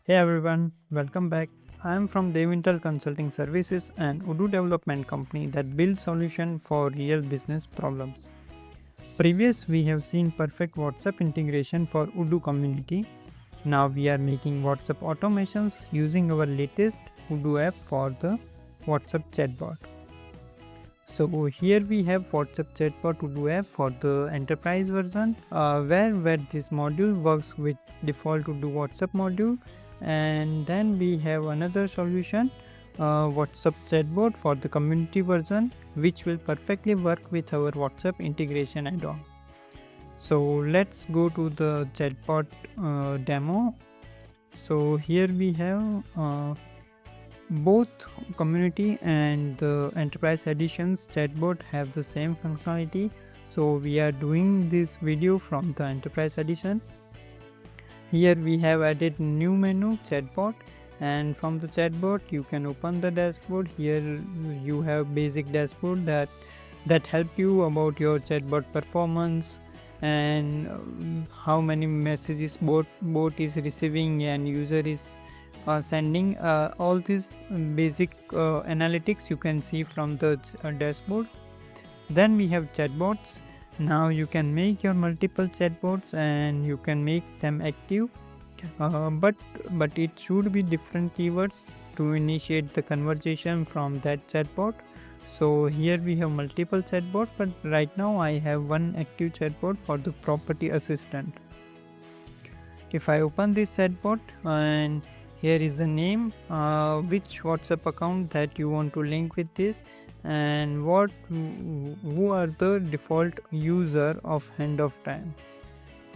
Hey everyone, welcome back. I am from Devintelle Consulting Services, an Odoo development company that builds solutions for real business problems. Previous we have seen perfect WhatsApp integration for Odoo community. Now we are making WhatsApp automations using our latest Odoo app for the WhatsApp chatbot. So here we have WhatsApp chatbot Odoo app for the enterprise version, where this module works with default Odoo WhatsApp module, and then we have another solution, WhatsApp chatbot for the community version, which will perfectly work with our WhatsApp integration add-on. So let's go to the chatbot demo. So here we have both community and the enterprise editions chatbot have the same functionality. So we are doing this video from the enterprise edition. Here we have added new menu chatbot, and from the chatbot you can open the dashboard. Here you have basic dashboard that help you about your chatbot performance and how many messages bot is receiving and user is sending. All these basic analytics you can see from the dashboard. Then we have chatbots. Now you can make your multiple chatbots and you can make them active, but it should be different keywords to initiate the conversation from that chatbot. So here we have multiple chatbot, but right now I have one active chatbot for the property assistant. If I open this chatbot, and here is the name, which WhatsApp account that you want to link with this, and who are the default user of Handoff time.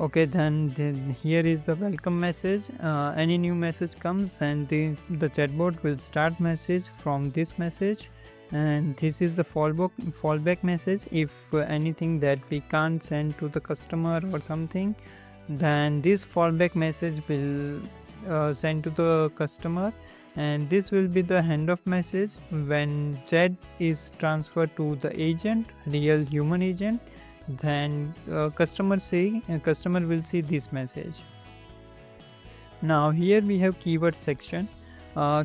Okay, then here is the welcome message. Any new message comes, then the chatbot will start message from this message, and this is the fallback message. If anything that we can't send to the customer or something, then this fallback message will send to the customer, and this will be the handoff message when chat is transferred to the agent, real human agent. Then customer will see this message. Now here we have keyword section.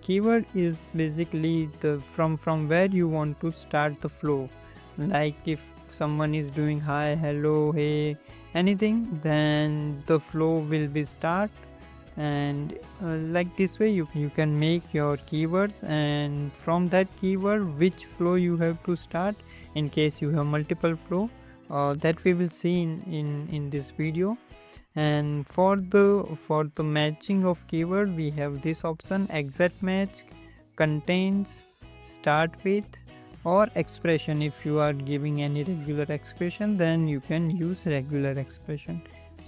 Keyword is basically the from where you want to start the flow. Like if someone is doing hi, hello, hey, anything, then the flow will be start, and like this way you can make your keywords, and from that keyword which flow you have to start in case you have multiple flow, that we will see in this video. And for the matching of keyword, we have this option: exact match, contains, start with, or expression. If you are giving any regular expression, then you can use regular expression.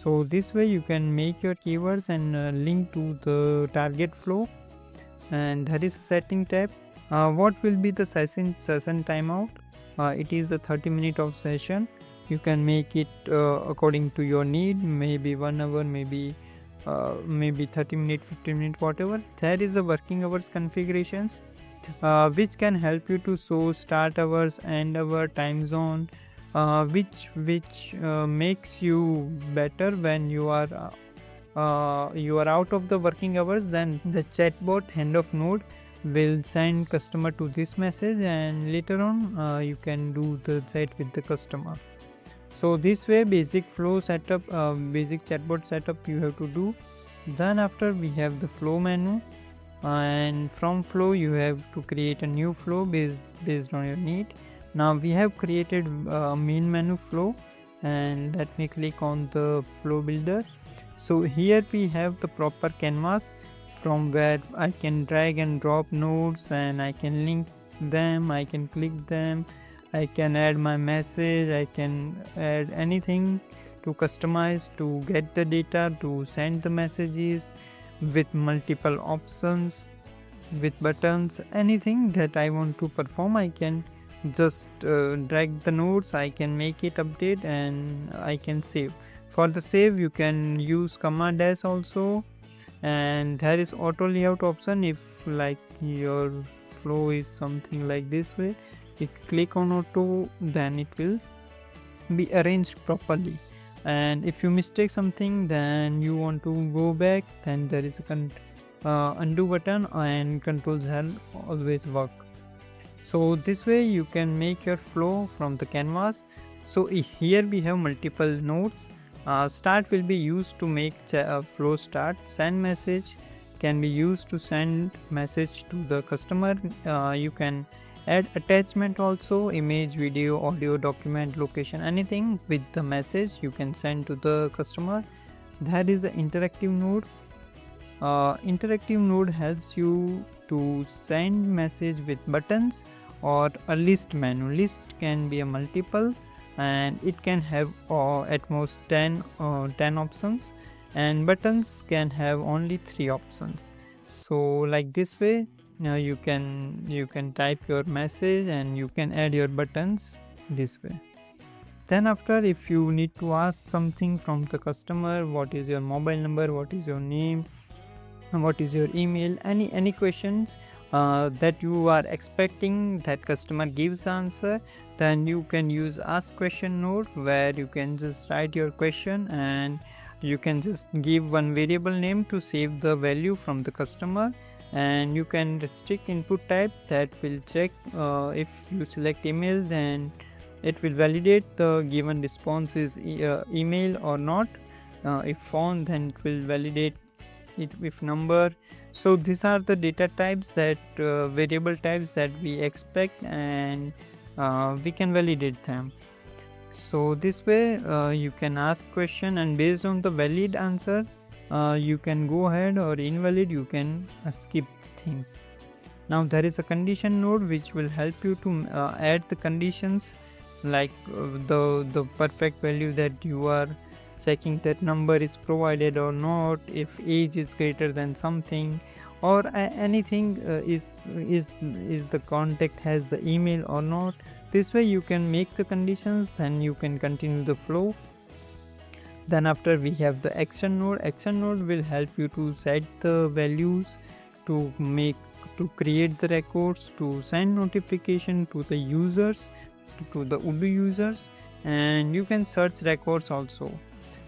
So this way you can make your keywords and link to the target flow. And there is a setting tab. What will be the session timeout? It is the 30 minutes of session. You can make it according to your need, maybe 1 hour, maybe 30 minutes, 15 minutes, whatever. There is a working hours configurations, which can help you to show start hours, end hour, time zone, which makes you better when you are out of the working hours. Then the chatbot handoff node will send customer to this message, and later on you can do the chat with the customer. So this way basic flow setup, basic chatbot setup you have to do. Then after we have the flow menu, and from flow you have to create a new flow based on your need. Now we have created main menu flow, and let me click on the flow builder. So here we have the proper canvas from where I can drag and drop nodes, and I can link them, I can click them, I can add my message, I can add anything to customize, to get the data, to send the messages with multiple options, with buttons. Anything that I want to perform, I can just drag the nodes, I can make it update, and I can save. For the save you can use command S also, and there is auto layout option. If like your flow is something like this way, you click on auto, then it will be arranged properly. And if you mistake something, then you want to go back, then there is a undo button and Control Z always work. So this way you can make your flow from the canvas. So here we have multiple nodes. Start will be used to make flow start. Send message can be used to send message to the customer. You can add attachment also, image, video, audio, document, location, anything with the message you can send to the customer. That is the interactive node. Interactive node helps you to send message with buttons or a list menu. List can be a multiple and it can have at most 10 options, and buttons can have only 3 options. So like this way you can type your message and you can add your buttons this way. Then after, if you need to ask something from the customer, what is your mobile number, what is your name, what is your email, any questions that you are expecting that customer gives answer, then you can use ask question node, where you can just write your question and you can just give one variable name to save the value from the customer, and you can restrict input type. That will check if you select email, then it will validate the given response is email or not. If phone, then it will validate it with number. So these are the data types, that variable types that we expect, and we can validate them. So this way you can ask question, and based on the valid answer you can go ahead, or invalid you can skip things. Now there is a condition node which will help you to add the conditions, like the perfect value that you are checking, that number is provided or not, if age is greater than something, or anything is the contact has the email or not. This way you can make the conditions, then you can continue the flow. Then after, we have the action node. Action node will help you to set the values, to create the records, to send notification to the users, to the Odoo users, and you can search records also.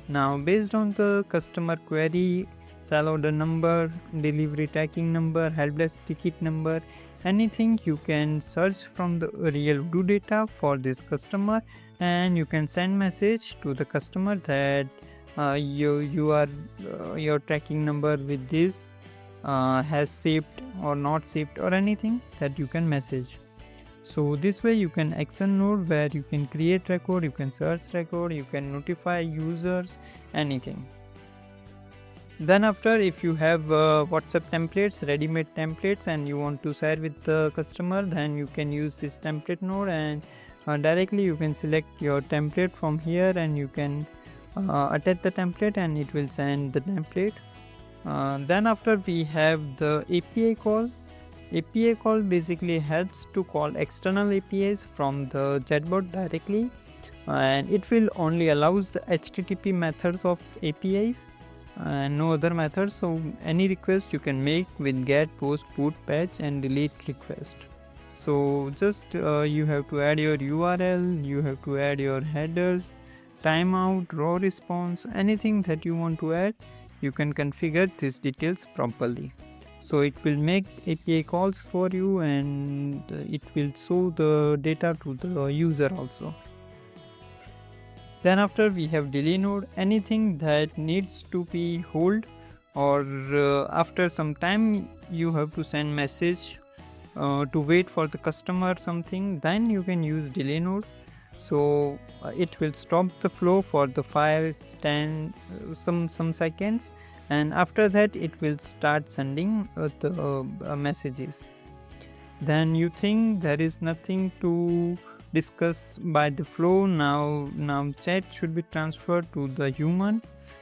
Now based on the customer query, sell order number, delivery tracking number, helpdesk ticket number, anything, you can search from the real Odoo data for this customer, and you can send message to the customer that your tracking number with this has saved or not saved, or anything that you can message. So this way you can action node, where you can create record, you can search record, you can notify users, anything. Then after, if you have WhatsApp templates, ready-made templates, and you want to share with the customer, then you can use this template node, and directly you can select your template from here, and you can attach the template and it will send the template. Then after, we have the API call. API call basically helps to call external APIs from the chatbot directly, and it will only allows the HTTP methods of APIs and no other methods. So any request you can make with get, post, put, patch, and delete request. So just you have to add your URL, you have to add your headers, timeout, raw response, anything that you want to add, you can configure these details properly. So it will make API calls for you, and it will show the data to the user also. Then after, we have delay node. Anything that needs to be hold, or after some time you have to send message to wait for the customer something, then you can use delay node. So it will stop the flow for the 5, 10 some seconds, and after that it will start sending the messages. Then you think there is nothing to discuss by the flow. Now chat should be transferred to the human.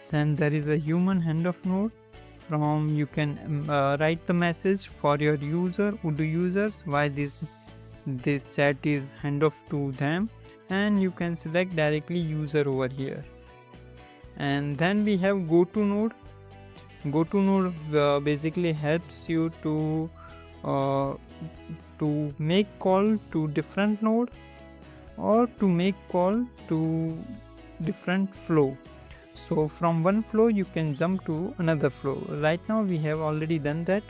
Then there is a human handoff node. From you can write the message for your user, Odoo users, why this chat is handoff to them, and you can select directly user over here. And then we have go to node. Go to node basically helps you to make call to different node, or to make call to different flow. So from one flow you can jump to another flow. Right now we have already done that.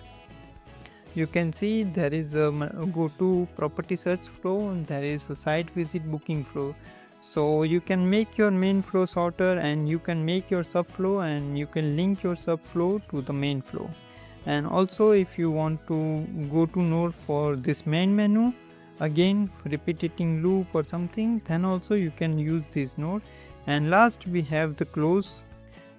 You can see there is a go to property search flow and there is a site visit booking flow. So you can make your main flow sorter and you can make your subflow and you can link your subflow to the main flow. And also if you want to go to node for this main menu, again repeating loop or something, then also you can use this node. And last we have the close,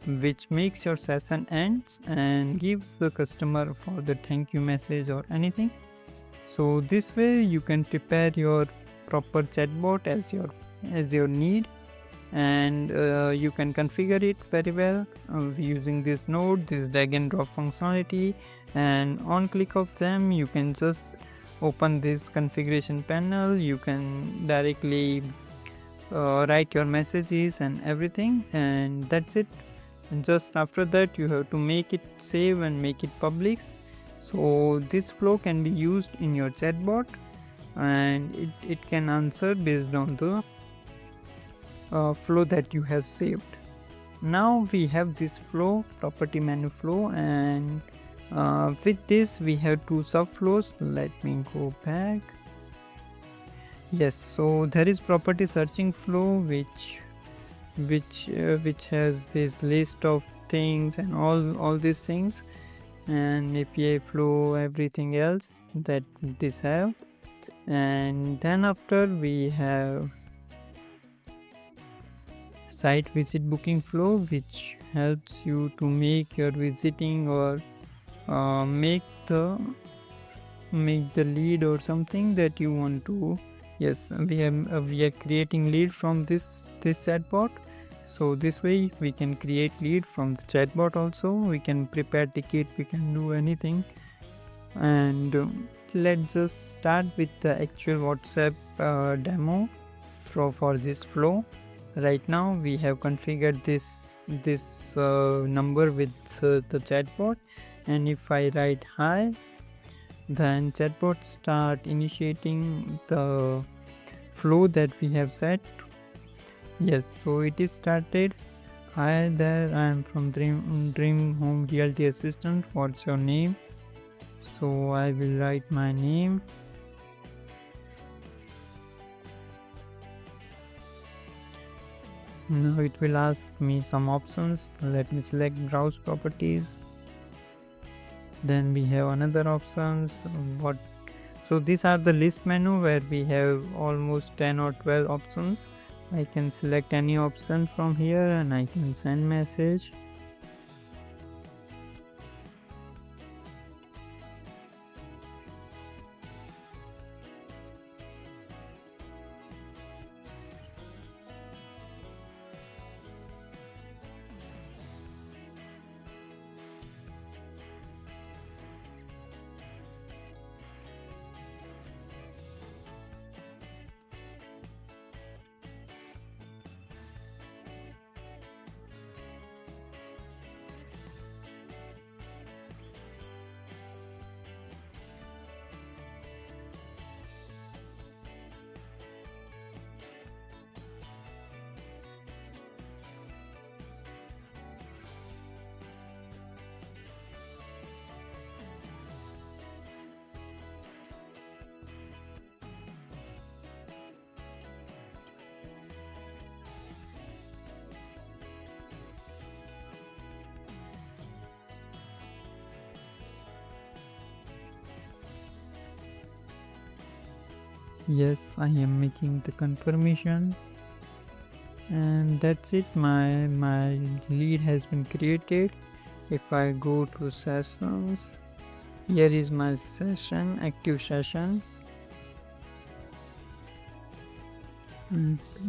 which makes your session ends and gives the customer for the thank you message or anything. So this way you can prepare your proper chatbot as your need, and you can configure it very well using this node, this drag and drop functionality, and on click of them you can just open this configuration panel. You can directly write your messages and everything, and that's it. And just after that you have to make it save and make it public. So this flow can be used in your chatbot and it can answer based on the flow that you have saved. Now we have this flow, property menu flow, and with this we have two subflows. Let me go back. Yes, so there is property searching flow which has this list of things and all these things, and API flow, everything else that this have. And then after we have site visit booking flow, which helps you to make your visiting or make the lead or something that you want to. Yes, we are creating lead from this chatbot. So this way we can create lead from the chatbot also. We can prepare ticket, we can do anything. And let's just start with the actual WhatsApp demo for this flow. Right now we have configured this number with the chatbot, and if I write hi, then chatbot start initiating the flow that we have set. Yes, so it is started. Hi there, I am from Dream Home Realty Assistant. What's your name? So I will write my name. Now it will ask me some options. Let me select browse properties. Then we have another options. So these are the list menu where we have almost 10 or 12 options. I can select any option from here and I can send message. Yes, I am making the confirmation, and that's it. My lead has been created. If I go to sessions, here is my session, active session.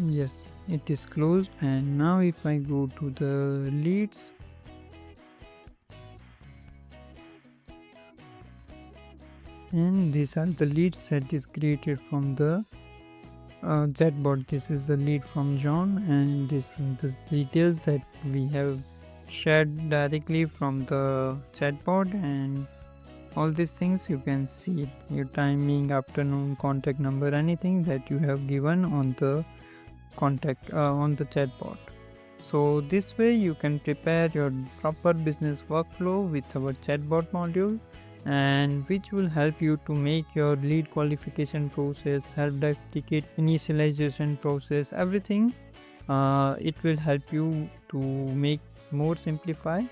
Yes, it is closed. And now if I go to the leads, and these are the leads that is created from the chatbot. This is the lead from John, and this details that we have shared directly from the chatbot, and all these things you can see your timing, afternoon, contact number, anything that you have given on the contact on the chatbot. So this way you can prepare your proper business workflow with our chatbot module, and which will help you to make your lead qualification process, help desk ticket initialization process, everything. It will help you to make more simplify,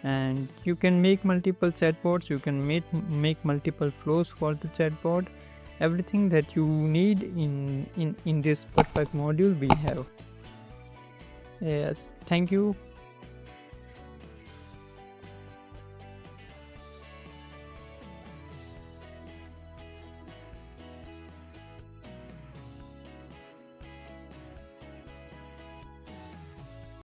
and you can make multiple chatbots, you can make multiple flows for the chatbot. Everything that you need in this perfect module we have. Yes, thank you.